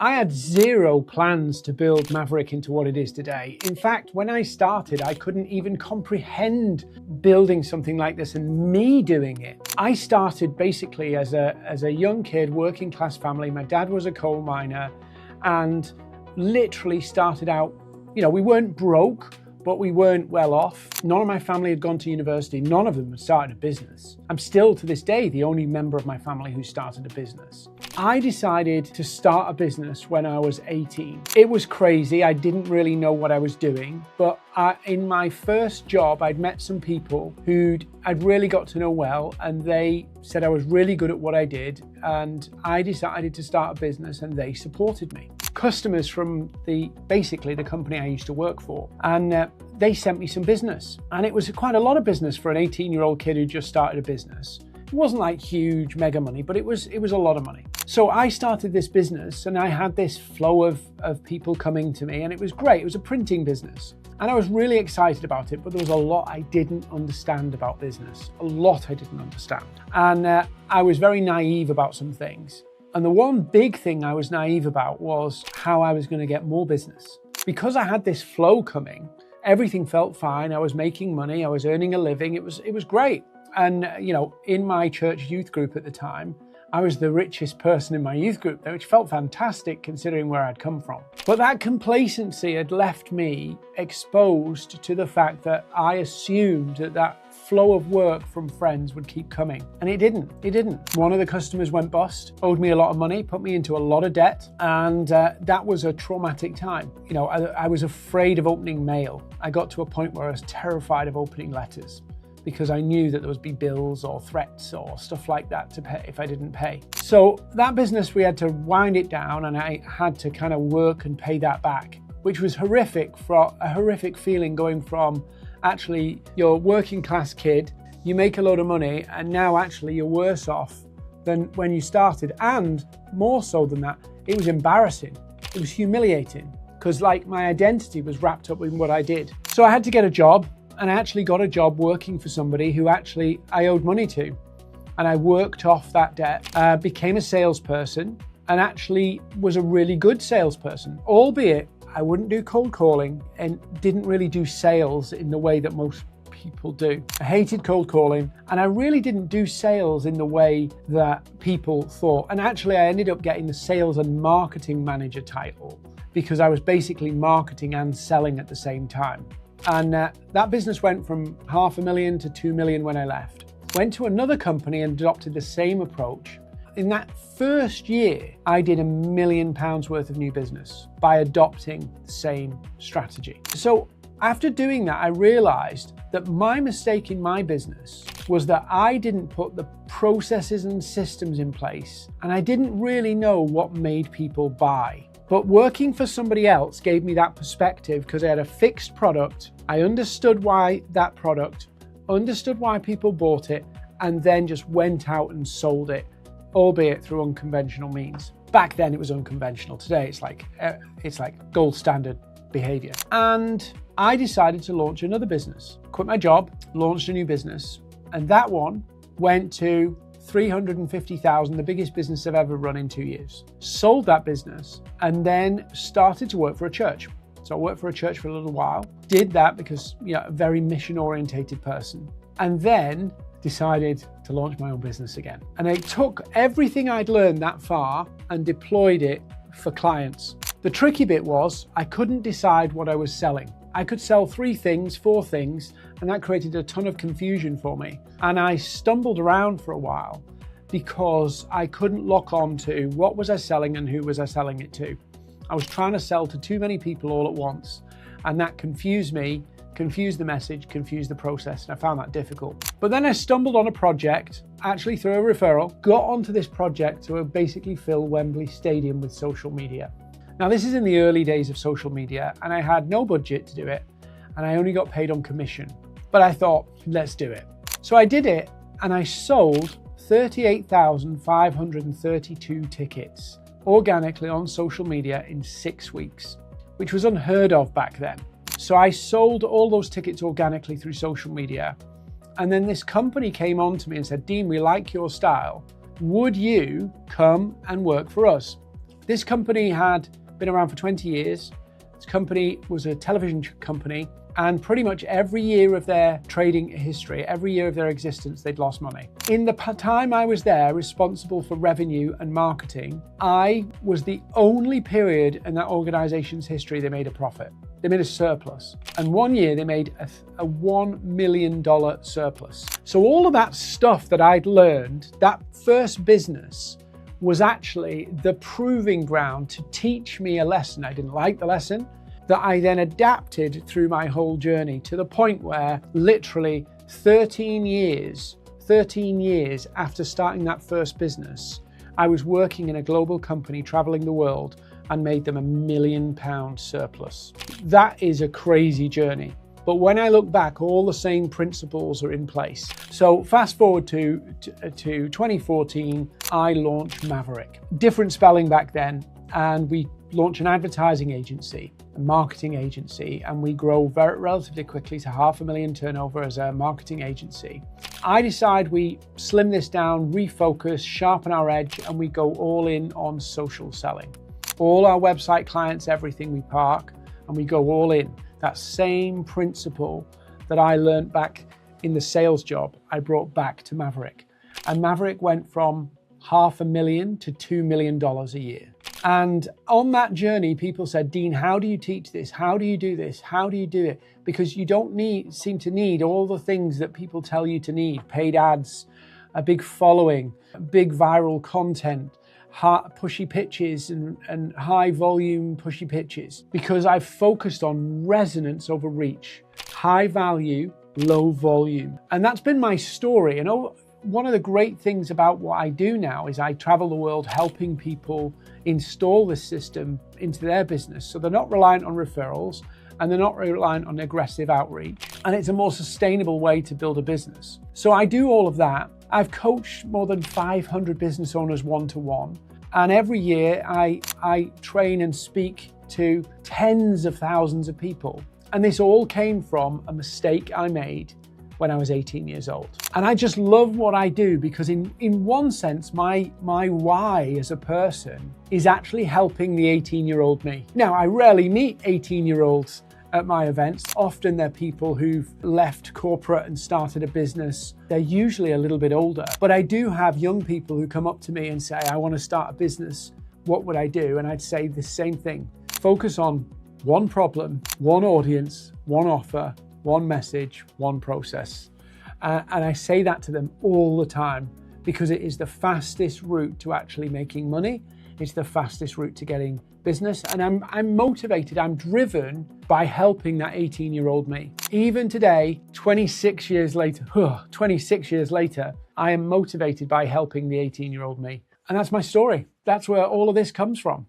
I had zero plans to build Maverick into what it is today. In fact, when I started, I couldn't even comprehend building something like this and me doing it. I started basically as a young kid, working class family. My dad was a coal miner and literally started out, we weren't broke, but we weren't well off. None of my family had gone to university. None of them had started a business. I'm still to this day the only member of my family who started a business. I decided to start a business when I was 18. It was crazy. I didn't really know what I was doing, but in my first job, I'd met some people who I'd really got to know well, and they said I was really good at what I did, and I decided to start a business, and they supported me. Customers from basically the company I used to work for, and they sent me some business, and it was quite a lot of business for an 18-year-old kid who just started a business. It wasn't like huge mega money, but it was a lot of money. So I started this business, and I had this flow of people coming to me, and it was great. It was a printing business, and I was really excited about it, but there was a lot I didn't understand about business. A lot I didn't understand, and I was very naive about some things. And the one big thing I was naive about was how I was going to get more business. Because I had this flow coming, everything felt fine. I was making money. I was earning a living. It was great. And, in my church youth group at the time, I was the richest person in my youth group, which felt fantastic considering where I'd come from. But that complacency had left me exposed to the fact that I assumed that flow of work from friends would keep coming. And it didn't. One of the customers went bust, owed me a lot of money, put me into a lot of debt. And that was a traumatic time. I was afraid of opening mail. I got to a point where I was terrified of opening letters, because I knew that there would be bills or threats or stuff like that to pay if I didn't pay. So that business, we had to wind it down, and I had to kind of work and pay that back, which was horrific, for a horrific feeling, going from actually you're a working class kid, you make a load of money, and now actually you're worse off than when you started. And more so than that, it was embarrassing. It was humiliating, because my identity was wrapped up in what I did. So I had to get a job. And I actually got a job working for somebody who actually I owed money to. And I worked off that debt, became a salesperson, and actually was a really good salesperson, albeit I wouldn't do cold calling and didn't really do sales in the way that most people do. I hated cold calling, and I really didn't do sales in the way that people thought. And actually I ended up getting the sales and marketing manager title because I was basically marketing and selling at the same time. And that business went from $500,000 to $2 million when I left. Went to another company and adopted the same approach. In that first year, I did £1 million worth of new business by adopting the same strategy. So after doing that, I realized that my mistake in my business was that I didn't put the processes and systems in place, and I didn't really know what made people buy. But working for somebody else gave me that perspective, because I had a fixed product. I understood why that product, understood why people bought it, and then just went out and sold it, albeit through unconventional means. Back then it was unconventional. Today it's like gold standard behavior. And I decided to launch another business. Quit my job, launched a new business, and that one went to 350,000, the biggest business I've ever run in 2 years. Sold that business and then started to work for a church. So I worked for a church for a little while, did that because a very mission orientated person, and then decided to launch my own business again. And I took everything I'd learned that far and deployed it for clients. The tricky bit was I couldn't decide what I was selling. I could sell 3 things, 4 things, and that created a ton of confusion for me. And I stumbled around for a while because I couldn't lock on to what was I selling and who was I selling it to. I was trying to sell to too many people all at once, and that confused me, confused the message, confused the process, and I found that difficult. But then I stumbled on a project, actually through a referral, got onto this project to basically fill Wembley Stadium with social media. Now, this is in the early days of social media, and I had no budget to do it, and I only got paid on commission. But I thought, let's do it. So I did it, and I sold 38,532 tickets organically on social media in 6 weeks, which was unheard of back then. So I sold all those tickets organically through social media. And then this company came on to me and said, Dean, we like your style. Would you come and work for us? This company had been around for 20 years. This company was a television company, and pretty much every year of their trading history, every year of their existence, they'd lost money. In the time I was there responsible for revenue and marketing, I was the only period in that organization's history they made a profit. They made a surplus. And one year they made a $1 million surplus. So all of that stuff that I'd learned, that first business, was actually the proving ground to teach me a lesson. I didn't like the lesson, that I then adapted through my whole journey to the point where literally 13 years after starting that first business, I was working in a global company traveling the world and made them £1 million surplus. That is a crazy journey. But when I look back, all the same principles are in place. So fast forward to 2014, I launched MAVERRIK. Different spelling back then, and we launched an advertising agency, a marketing agency, and we grow relatively quickly to $500,000 turnover as a marketing agency. I decide we slim this down, refocus, sharpen our edge, and we go all in on social selling. All our website clients, everything we park, and we go all in. That same principle that I learned back in the sales job, I brought back to MAVERRIK. And MAVERRIK went from $500,000 to $2 million a year. And on that journey, people said, Dean, how do you teach this? How do you do this? How do you do it? Because you don't seem to need all the things that people tell you to need. Paid ads, a big following, big viral content, pushy pitches and high volume pushy pitches. Because I've focused on resonance over reach, high value, low volume. And that's been my story. And one of the great things about what I do now is I travel the world helping people install this system into their business. So they're not reliant on referrals and they're not reliant on aggressive outreach. And it's a more sustainable way to build a business. So I do all of that. I've coached more than 500 business owners one-to-one. And every year I train and speak to tens of thousands of people. And this all came from a mistake I made when I was 18 years old. And I just love what I do because in one sense, my why as a person is actually helping the 18-year-old me. Now, I rarely meet 18-year-olds at my events. Often they're people who've left corporate and started a business. They're usually a little bit older. But I do have young people who come up to me and say, I want to start a business. What would I do? And I'd say the same thing. Focus on one problem, one audience, one offer, one message, one process. And I say that to them all the time because it is the fastest route to actually making money. It's the fastest route to getting business. And I'm motivated, I'm driven by helping that 18-year-old me. Even today, 26 years later, I am motivated by helping the 18-year-old me. And that's my story. That's where all of this comes from.